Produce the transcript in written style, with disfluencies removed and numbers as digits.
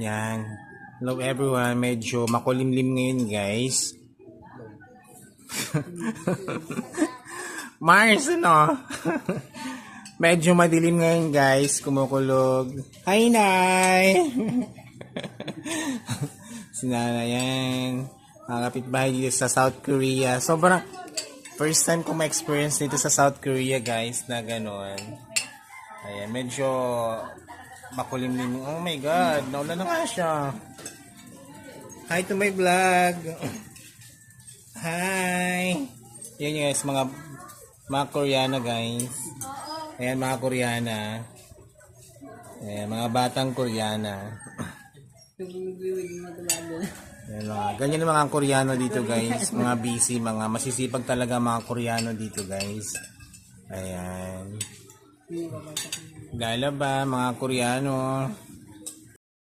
Yan. Hello everyone. Medyo makulimlim ngayon guys. Mars, ano? Medyo madilim ngayon guys. Kumukulog. Hi, Nay! Sinana yan. Mga kapitbahay dito sa South Korea. Sobrang first time ko ma-experience dito sa South Korea guys na gano'n. Ayan, medyo makulimlim. Oh my God, naulan na nga siya. Hi to my vlog. Hi. Yan guys, mga Koreana guys. Ayan mga Koreana. Ayan, mga batang Koreana. Ayan, ganyan ang mga Koreano dito guys. Mga busy, mga masisipag talaga mga Koreano dito guys. Ayan. Gala ba mga Koreano?